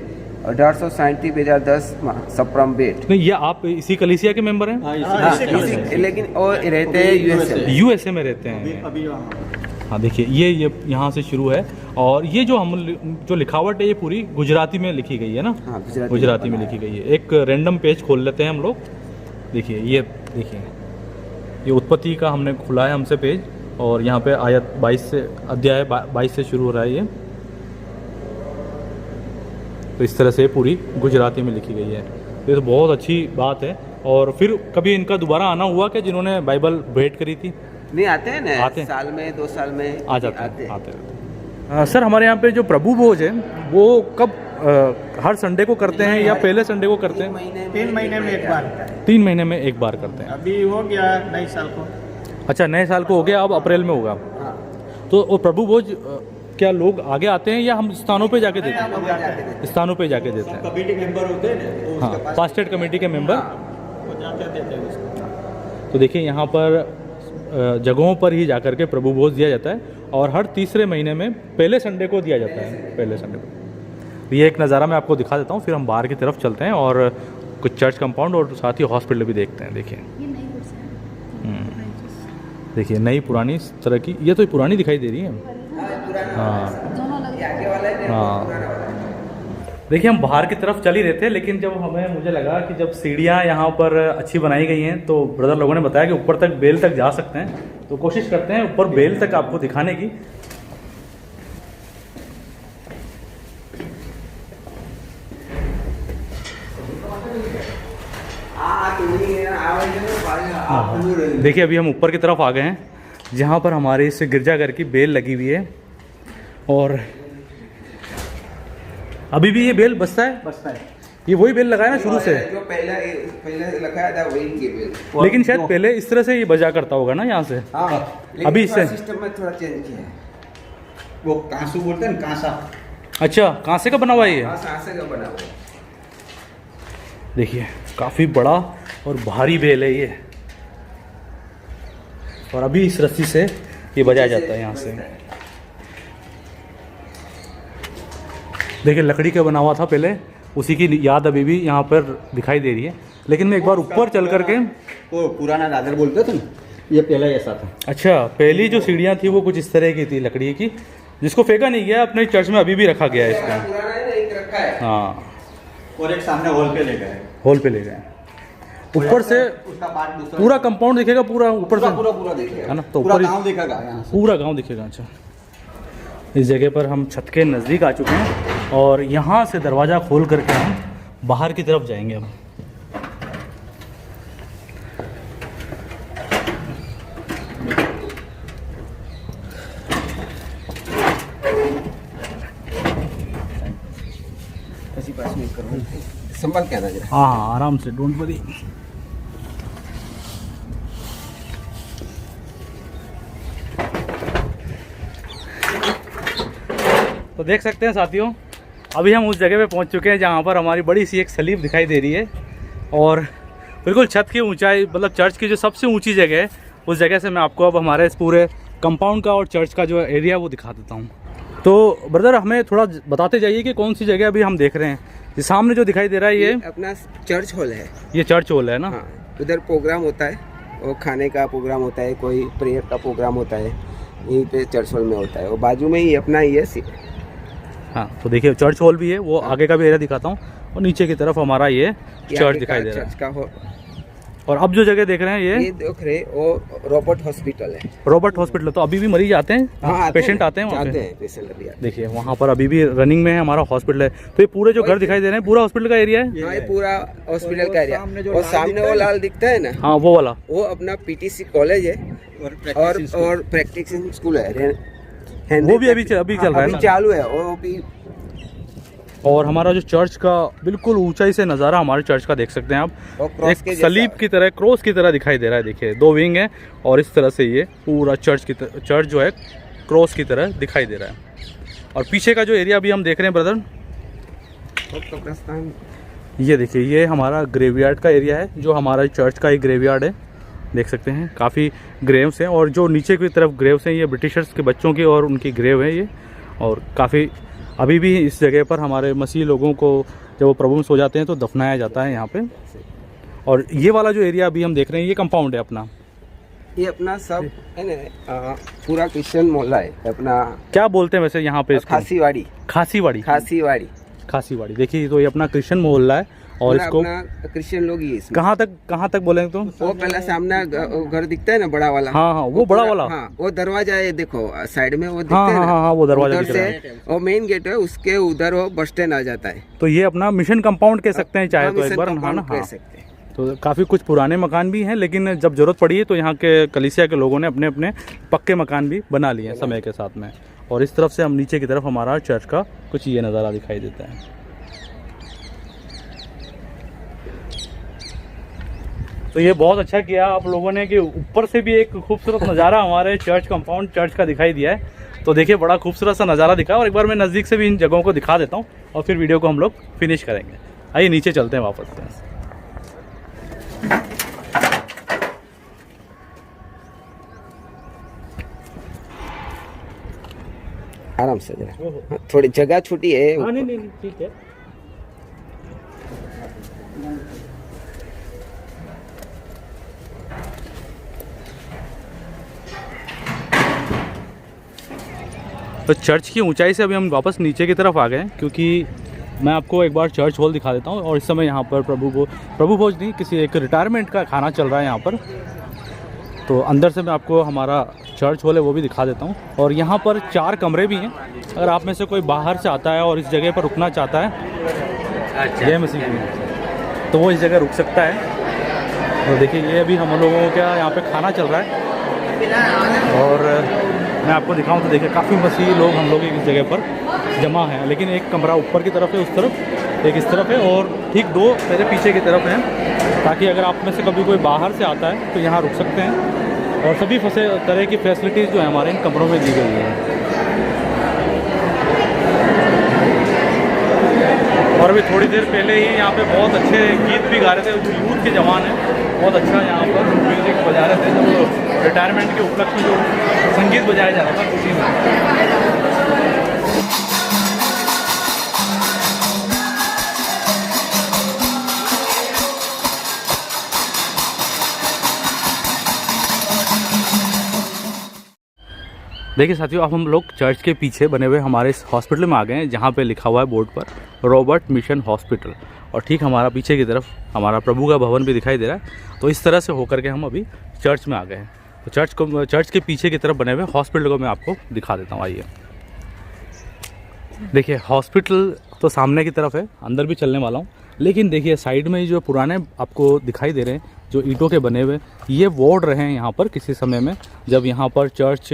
1860-2010 માં સપ્રમ भेंट। नहीं, ये आप इसी कलीसिया के मेंबर हैं? लेकिन वो रहते हैं यूएसए में रहते हैं अभी हाँ देखिए ये यहाँ से शुरू है, और ये जो हम जो लिखावट है ये पूरी गुजराती में लिखी गई है ना। हाँ, गुजराती में लिखी गई है। एक रैंडम पेज खोल लेते हैं हम लोग। देखिए ये देखिए ये उत्पत्ति का हमने खुला है हमसे पेज, और यहाँ पे आयत 22 से अध्याय 22 से शुरू हो रहा है ये। तो इस तरह से पूरी गुजराती में लिखी गई है, तो ये तो बहुत अच्छी बात है। और फिर कभी इनका दोबारा आना हुआ कि जिन्होंने बाइबल भेंट करी थी? नहीं, आते हैं ना, आते हैं। साल में 2 साल में आ जाते हैं। सर हमारे यहाँ पे जो प्रभु भोज है वो कब हर संडे को करते हैं या पहले संडे को करते हैं? 3 महीने में एक बार। 3 महीने में एक बार करते हैं। अभी हो गया नए साल को। अच्छा नए साल को हो गया, अब अप्रैल में होगा। हाँ। तो वो प्रभु भोज क्या लोग आगे आते हैं या हम स्थानों पे जाके देते हैं? स्थानों पे जाके देते हैं। कमेटी मेंबर होते हैं ना, वो हाँ उसके पास पास्टेड कमेटी के मेंबर। वो जाते देते हैं उसको। तो देखिए यहाँ पर जगहों पर ही जाकर के प्रभु भोज दिया जाता है, और हर तीसरे महीने में पहले संडे को दिया जाता है, पहले संडे को। ये एक नज़ारा मैं आपको दिखा देता हूँ, फिर हम बाहर की तरफ चलते हैं और कुछ चर्च कंपाउंड और साथ ही हॉस्पिटल भी देखते हैं। देखिए ये नई कुर्सी है। देखिए नई पुरानी इस तरह की, ये तो पुरानी दिखाई दे रही है। हाँ दोनों लगे। हाँ देखिए हम बाहर की तरफ चल ही रहे थे, लेकिन जब मुझे लगा कि जब सीढ़ियाँ यहाँ पर अच्छी बनाई गई हैं तो ब्रदर लोगों ने बताया कि ऊपर तक बेल तक जा सकते हैं, तो कोशिश करते हैं ऊपर बेल तक आपको दिखाने की। देखिए अभी हम ऊपर की तरफ आ गए हैं जहाँ पर हमारे इस गिरजाघर की बेल लगी हुई है, और अभी भी ये बेल बसता है। ये वही बेल लगाया ना शुरू से? जो पहले लगाया था वही की बेल। लेकिन शायद पहले इस तरह से ये बजा करता होगा ना यहाँ से। हाँ, अभी इससे सिस्टम में थोड़ा चेंज किया है। वो कांसू बोलते हैं, कांसा। अच्छा कांसे का बना हुआ है ये? हाँ, कांसे का बना हुआ है। देखिए काफ़ी बड़ा और भारी बेल है ये, और अभी इस रस्सी से ये बजाया जाता है यहाँ से। देखिए लकड़ी का बना हुआ था पहले, उसी की याद अभी भी यहाँ पर दिखाई दे रही है। लेकिन मैं एक बार ऊपर चल करके, वो पुराना दादर बोलते थे ना, ये पहला ऐसा था। अच्छा पहली जो सीढ़ियाँ थी वो कुछ इस तरह की थी लकड़ी की, जिसको फेंका नहीं गया, अपने चर्च में अभी भी रखा गया है इसका। पुराना है ना, एक रखा है। हाँ और एक सामने हॉल पे ले गए। हॉल पे ले गए। ऊपर से उसका पार्ट दूसरा पूरा कंपाउंड दिखेगा, पूरा ऊपर से पूरा दिखेगा है ना, तो पूरा ऊपर गांव दिखेगा यहाँ से। पूरा गांव दिखेगा। अच्छा इस जगह पर हम छत के नज़दीक आ चुके हैं, और यहाँ से दरवाज़ा खोल करके हम बाहर की तरफ जाएंगे अब। संभाल के आना जरा। हाँ आराम से, डोंट वरी। तो देख सकते हैं साथियों, अभी हम उस जगह पे पहुंच चुके हैं जहाँ पर हमारी बड़ी सी एक सलीब दिखाई दे रही है, और बिल्कुल छत की ऊंचाई, मतलब चर्च की जो सबसे ऊंची जगह है उस जगह से मैं आपको अब हमारे इस पूरे कंपाउंड का और चर्च का जो एरिया वो दिखा देता हूँ। तो ब्रदर हमें थोड़ा बताते जाइए कि कौन सी जगह अभी हम देख रहे हैं। ये सामने जो दिखाई दे रहा है ये अपना चर्च हॉल है। ये चर्च हॉल है ना? हाँ, उधर प्रोग्राम होता है वो खाने का प्रोग्राम होता है, कोई प्रेयर का प्रोग्राम होता है, यहीं पे चर्च हॉल में होता है। वो बाजू में ही अपना ये हाँ, तो देखिए चर्च हॉल भी है, वो आगे का भी एरिया दिखाता हूँ, और नीचे की तरफ हमारा ये चर्च दिखाई दे रहा है। चर्च का हो, और अब जो जगह देख रहे हैं ये देख रहे वो रॉबर्ट हॉस्पिटल है। रॉबर्ट हॉस्पिटल, तो अभी भी मरीज आते हैं, हाँ, पेशेंट आते हैं वहाँ पे। पेशेंट अभी आते देखिए वहाँ पर अभी भी रनिंग में है हमारा हॉस्पिटल है। तो ये पूरे जो घर दिखाई दे रहे हैं पूरा हॉस्पिटल का एरिया है। हैं। हाँ, ये पूरा हॉस्पिटल का एरिया। और सामने वो लाल दिखता है ना, हाँ वो वाला, वो अपना पीटीसी कॉलेज है और प्रैक्टिसिंग स्कूल है। वो भी अभी चल रहा है अभी ना। चालू है वो भी। और हमारा जो चर्च का बिल्कुल ऊंचाई से नज़ारा हमारे चर्च का देख सकते हैं आप, और क्रॉस के एक जैसा सलीब की तरह, क्रॉस की तरह दिखाई दे रहा है। देखिए 2 विंग है और इस तरह से ये पूरा चर्च जो है क्रॉस की तरह दिखाई दे रहा है। और पीछे का जो एरिया अभी हम देख रहे हैं ब्रदर, कब्रिस्तान, ये देखिए ये हमारा ग्रेवयार्ड का एरिया है, जो हमारा चर्च का एक ग्रेवयार्ड है। देख सकते हैं काफ़ी ग्रेव्स हैं, और जो नीचे की तरफ ग्रेव्स हैं ये ब्रिटिशर्स के बच्चों की और उनकी ग्रेव है ये। और काफ़ी अभी भी इस जगह पर हमारे मसीह लोगों को जब वो प्रभु में सो जाते हैं तो दफनाया जाता है यहाँ पे। और ये वाला जो एरिया अभी हम देख रहे हैं ये कंपाउंड है अपना, ये अपना सब है ना, पूरा क्रिश्चियन मोहल्ला है अपना। क्या बोलते हैं वैसे यहाँ पे इसको? खासीवाड़ी। खासीवाड़ी। खासीवाड़ी। खासीवाड़ी। देखिए तो ये अपना क्रिश्चियन मोहल्ला है, और इसको क्रिश्चियन लोग ही इसमें। कहाँ तक बोलेंगे तो? वो पहला सामने घर दिखता है ना, बड़ा वाला। हाँ हाँ, वो बड़ा वाला। हाँ, वो दरवाजा है, देखो साइड में वो दिखता हाँ है ना। हाँ हाँ, वो दरवाजा उधर दिख रहा से है। वो मेन गेट है, उसके उधर वो बस स्टैंड आ जाता है। तो ये अपना मिशन कंपाउंड कह सकते हैं चाहे तो एक बार, हाँ ना। कह हाँ, सकते हैं। तो काफ़ी कुछ पुराने मकान भी हैं, लेकिन जब ज़रूरत पड़ी है तो यहाँ के कलीसिया के लोगों ने अपने अपने पक्के मकान भी बना लिए हैं समय के साथ में। और इस तरफ से हम नीचे की तरफ हमारा चर्च का कुछ ये नज़ारा दिखाई देता है। तो ये बहुत अच्छा किया आप लोगों ने कि ऊपर से भी एक खूबसूरत नज़ारा हमारे चर्च कंपाउंड चर्च का दिखाई दिया है। तो देखिए बड़ा खूबसूरत सा नज़ारा दिखा, और एक बार मैं नज़दीक से भी इन जगहों को दिखा देता हूँ और फिर वीडियो को हम लोग फिनिश करेंगे। आइए नीचे चलते हैं वापस से। आराम से जरा, हाँ, थोड़ी जगह छोटी है। हाँ नहीं ठीक है। तो चर्च की ऊंचाई से अभी हम वापस नीचे की तरफ आ गए हैं, क्योंकि मैं आपको एक बार चर्च हॉल दिखा देता हूँ। और इस समय यहाँ पर प्रभु भोज नहीं, किसी एक रिटायरमेंट का खाना चल रहा है यहाँ पर। तो अंदर से मैं आपको हमारा चर्च हॉल है वो भी दिखा देता हूँ। और यहाँ पर 4 कमरे भी हैं, अगर आप में से कोई बाहर से आता है और इस जगह पर रुकना चाहता है, जय मसीह की, तो वो इस जगह रुक सकता है। तो देखिए ये अभी हम लोगों का यहाँ पे खाना चल रहा है, और मैं आपको दिखाऊं तो देखिए काफ़ी मसीही लोग हम लोग इस जगह पर जमा हैं। लेकिन एक कमरा ऊपर की तरफ है उस तरफ, एक इस तरफ है, और ठीक 2 मेरे पीछे की तरफ हैं, ताकि अगर आप में से कभी कोई बाहर से आता है तो यहाँ रुक सकते हैं। और सभी तरह की फैसिलिटीज़ जो है हमारे इन कमरों में दी गई है। और अभी थोड़ी देर पहले ही यहाँ पे बहुत अच्छे गीत भी गा रहे थे, जो यूथ के जवान हैं बहुत अच्छा यहाँ पर म्यूज़िक बजा रहे थे, जो रिटायरमेंट के उपलक्ष्य में जो संगीत बजाया जा रहा था खुशी में। देखिए साथियों, अब हम लोग चर्च के पीछे बने हुए हमारे इस हॉस्पिटल में आ गए हैं, जहाँ पे लिखा हुआ है बोर्ड पर रॉबर्ट मिशन हॉस्पिटल। और ठीक हमारा पीछे की तरफ हमारा प्रभु का भवन भी दिखाई दे रहा है। तो इस तरह से होकर के हम अभी चर्च में आ गए हैं। तो चर्च के पीछे की तरफ बने हुए हॉस्पिटल को मैं आपको दिखा देता हूँ। आइए देखिए, हॉस्पिटल तो सामने की तरफ है, अंदर भी चलने वाला हूँ। लेकिन देखिए साइड में जो पुराने आपको दिखाई दे रहे हैं, जो ईंटों के बने हुए, ये वार्ड रहे हैं यहाँ पर किसी समय में, जब यहाँ पर चर्च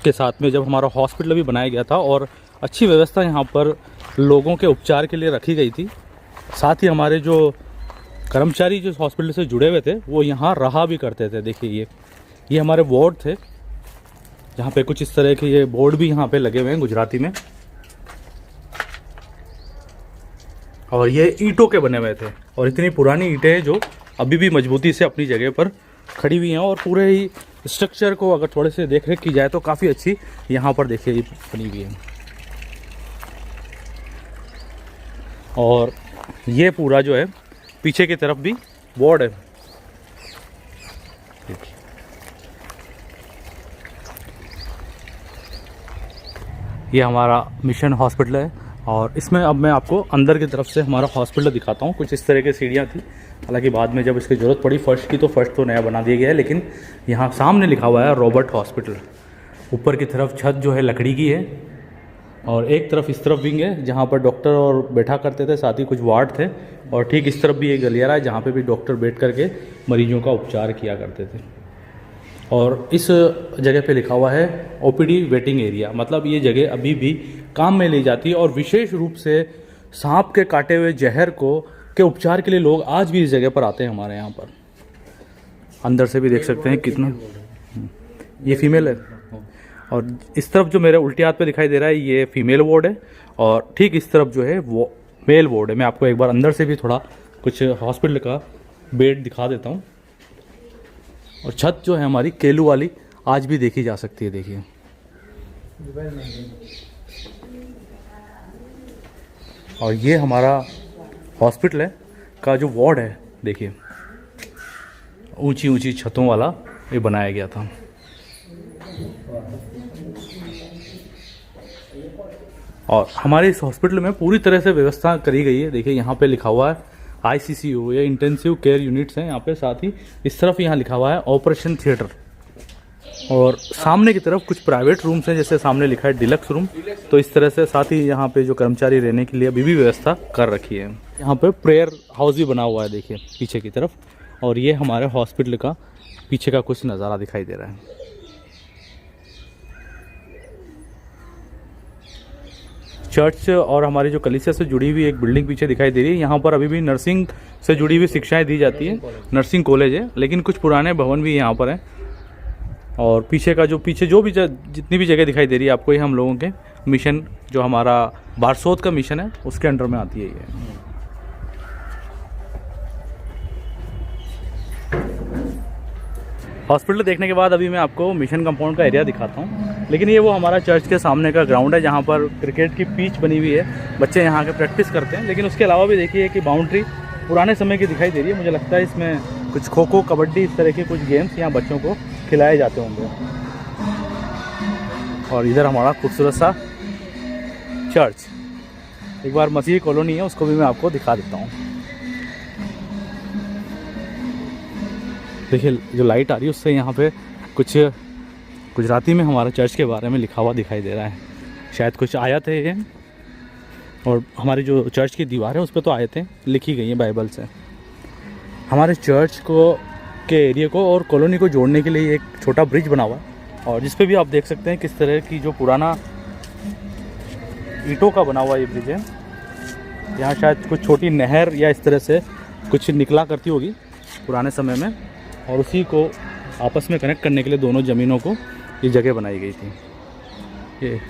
के साथ में जब हमारा हॉस्पिटल भी बनाया गया था। और अच्छी व्यवस्था यहाँ पर लोगों के उपचार के लिए रखी गई थी। साथ ही हमारे जो कर्मचारी जो हॉस्पिटल से जुड़े हुए थे वो यहाँ रहा भी करते थे। देखिए ये हमारे वार्ड थे, जहाँ पे कुछ इस तरह के ये बोर्ड भी यहाँ पे लगे हुए हैं गुजराती में। और ये ईंटों के बने हुए थे, और इतनी पुरानी ईंटें हैं जो अभी भी मजबूती से अपनी जगह पर खड़ी हुई हैं। और पूरे ही स्ट्रक्चर को अगर थोड़े से देख रेख की जाए तो काफ़ी अच्छी यहाँ पर देखिए ये बनी हुई है। और ये पूरा जो है पीछे की तरफ भी वार्ड है। ये हमारा मिशन हॉस्पिटल है और इसमें अब मैं आपको अंदर की तरफ से हमारा हॉस्पिटल दिखाता हूँ। कुछ इस तरह की सीढ़ियाँ थी, हालांकि बाद में जब इसकी ज़रूरत पड़ी फर्श की तो फर्श तो नया बना दिया गया है, लेकिन यहाँ सामने लिखा हुआ है रॉबर्ट हॉस्पिटल। ऊपर की तरफ छत जो है लकड़ी की है और एक तरफ इस तरफ विंग है जहाँ पर डॉक्टर और बैठा करते थे, साथ ही कुछ वार्ड थे, और ठीक इस तरफ भी एक गलियारा है जहाँ पे भी डॉक्टर बैठ करके मरीजों का उपचार किया करते थे। और इस जगह पे लिखा हुआ है ओपीडी वेटिंग एरिया, मतलब ये जगह अभी भी काम में ली जाती है और विशेष रूप से सांप के काटे हुए जहर के उपचार के लिए लोग आज भी इस जगह पर आते हैं हमारे यहाँ पर। अंदर से भी देख सकते हैं कितना, ये फीमेल है और इस तरफ जो मेरे उल्टे हाथ पे दिखाई दे रहा है ये फीमेल वार्ड है और ठीक इस तरफ जो है वो मेल वार्ड है। मैं आपको एक बार अंदर से भी थोड़ा कुछ हॉस्पिटल का बेड दिखा देता हूँ। और छत जो है हमारी केलू वाली आज भी देखी जा सकती है, देखिए। और ये हमारा हॉस्पिटल है का जो वार्ड है, देखिए ऊंची ऊंची छतों वाला ये बनाया गया था। और हमारे इस हॉस्पिटल में पूरी तरह से व्यवस्था करी गई है। देखिए यहाँ पे लिखा हुआ है ICCU, ये इंटेंसिव केयर यूनिट्स हैं यहाँ पे, साथ ही इस तरफ यहाँ लिखा हुआ है ऑपरेशन थिएटर। और सामने की तरफ कुछ प्राइवेट रूम्स हैं, जैसे सामने लिखा है डिलक्स रूम, तो इस तरह से साथ ही यहाँ पे जो कर्मचारी रहने के लिए अभी भी व्यवस्था कर रखी है। यहाँ पे प्रेयर हाउस भी बना हुआ है, देखिए पीछे की तरफ। और ये हमारे हॉस्पिटल का पीछे का कुछ नज़ारा दिखाई दे रहा है। चर्च और हमारी जो कलीसिया से जुड़ी हुई एक बिल्डिंग पीछे दिखाई दे रही है। यहाँ पर अभी भी नर्सिंग से जुड़ी हुई शिक्षाएं दी जाती है, नर्सिंग कॉलेज है, लेकिन कुछ पुराने भवन भी यहाँ पर हैं। और पीछे का जो भी जितनी भी जगह दिखाई दे रही है आपको, ये हम लोगों के मिशन जो हमारा बारसोत का मिशन है उसके अंडर में आती है ये। हॉस्पिटल देखने के बाद अभी मैं आपको मिशन कंपाउंड का एरिया दिखाता हूँ, लेकिन ये वो हमारा चर्च के सामने का ग्राउंड है जहाँ पर क्रिकेट की पिच बनी हुई है, बच्चे यहाँ के प्रैक्टिस करते हैं। लेकिन उसके अलावा भी देखिए कि बाउंड्री पुराने समय की दिखाई दे रही है। मुझे लगता है इसमें कुछ खो खो, कबड्डी, इस तरह के कुछ गेम्स यहाँ बच्चों को खिलाए जाते होंगे। और इधर हमारा खूबसूरत सा चर्च, एक बार मसीही कॉलोनी है उसको भी मैं आपको दिखा देता हूँ। देखिए जो लाइट आ रही है उससे यहाँ पे कुछ गुजराती में हमारा चर्च के बारे में लिखा हुआ दिखाई दे रहा है, शायद कुछ आयत है ये। और हमारी जो चर्च की दीवार है उस पर तो आयतें लिखी गई हैं बाइबल से। हमारे चर्च के एरिया को और कॉलोनी को जोड़ने के लिए एक छोटा ब्रिज बना हुआ है, और जिस पे भी आप देख सकते हैं किस तरह की जो पुराना ईंटों का बना हुआ ये ब्रिज है। यहाँ शायद कुछ छोटी नहर या इस तरह से कुछ निकला करती होगी पुराने समय में, और उसी को आपस में कनेक्ट करने के लिए दोनों ज़मीनों को ये जगह बनाई गई थी ये।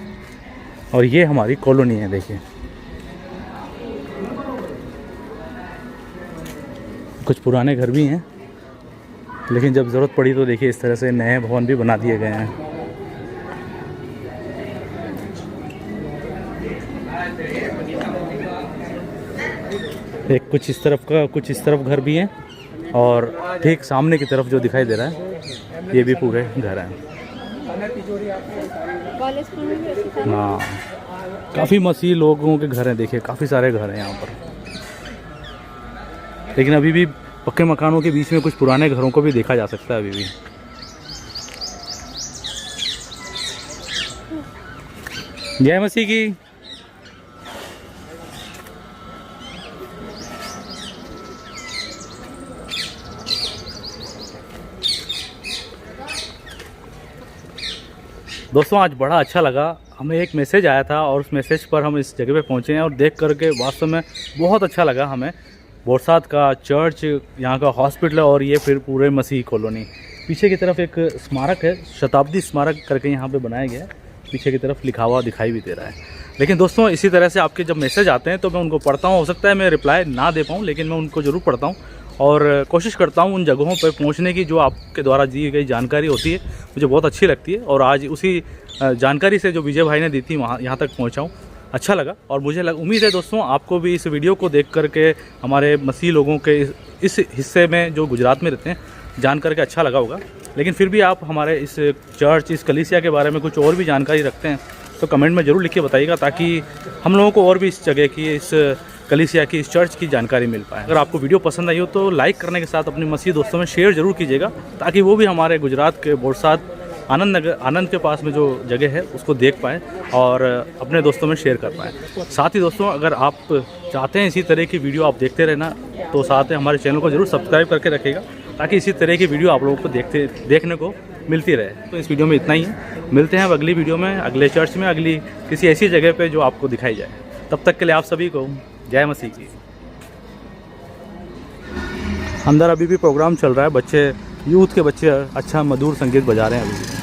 और ये हमारी कॉलोनी है, देखिए कुछ पुराने घर भी हैं, लेकिन जब ज़रूरत पड़ी तो देखिए इस तरह से नए भवन भी बना दिए गए हैं। एक कुछ इस तरफ का, कुछ इस तरफ घर भी हैं, और ठीक सामने की तरफ जो दिखाई दे रहा है ये भी पूरे घर हैं। हाँ, काफ़ी मसीह लोगों के घर हैं, देखिए काफ़ी सारे घर हैं यहाँ पर। लेकिन अभी भी पक्के मकानों के बीच में कुछ पुराने घरों को भी देखा जा सकता है अभी भी। जय मसीह की। दोस्तों आज बड़ा अच्छा लगा, हमें एक मैसेज आया था और उस मैसेज पर हम इस जगह पे पहुंचे हैं और देख करके वास्तव में बहुत अच्छा लगा हमें। बोरसात का चर्च, यहाँ का हॉस्पिटल और ये फिर पूरे मसीही कॉलोनी। पीछे की तरफ एक स्मारक है, शताब्दी स्मारक करके यहाँ पे बनाया गया है, पीछे की तरफ लिखा हुआ दिखाई भी दे रहा है। लेकिन दोस्तों इसी तरह से आपके जब मैसेज आते हैं तो मैं उनको पढ़ता हूँ। हो सकता है मैं रिप्लाई ना दे पाऊँ, लेकिन मैं उनको ज़रूर पढ़ता हूँ और कोशिश करता हूँ उन जगहों पर पहुँचने की जो आपके द्वारा दी गई जानकारी होती है मुझे बहुत अच्छी लगती है। और आज उसी जानकारी से जो विजय भाई ने दी थी वहाँ यहाँ तक पहुँचा हूँ, अच्छा लगा। और मुझे उम्मीद है दोस्तों आपको भी इस वीडियो को देख करके हमारे मसीह लोगों के इस हिस्से में जो गुजरात में रहते हैं जान करके अच्छा लगा होगा। लेकिन फिर भी आप हमारे इस चर्च, इस कलीसिया के बारे में कुछ और भी जानकारी रखते हैं तो कमेंट में ज़रूर लिख के बताइएगा, ताकि हम लोगों को और भी इस जगह की, इस कलीसिया की, इस चर्च की जानकारी मिल पाए। अगर आपको वीडियो पसंद आई हो तो लाइक करने के साथ अपने मसीही दोस्तों में शेयर ज़रूर कीजिएगा, ताकि वो भी हमारे गुजरात के बोरसाद आनंद के पास में जो जगह है उसको देख पाएँ और अपने दोस्तों में शेयर कर पाएँ। साथ ही दोस्तों, अगर आप चाहते हैं इसी तरह की वीडियो आप देखते रहना, तो साथ में हमारे चैनल को ज़रूर सब्सक्राइब करके रखिएगा, ताकि इसी तरह की वीडियो आप लोगों को देखने को मिलती रहे। तो इस वीडियो में इतना ही है, मिलते हैं अब अगली वीडियो में, अगले चर्च में, अगली किसी ऐसी जगह पे जो आपको दिखाई जाए। तब तक के लिए आप सभी को जय मसीह की। अंदर अभी भी प्रोग्राम चल रहा है, बच्चे, यूथ के बच्चे अच्छा मधुर संगीत बजा रहे हैं अभी।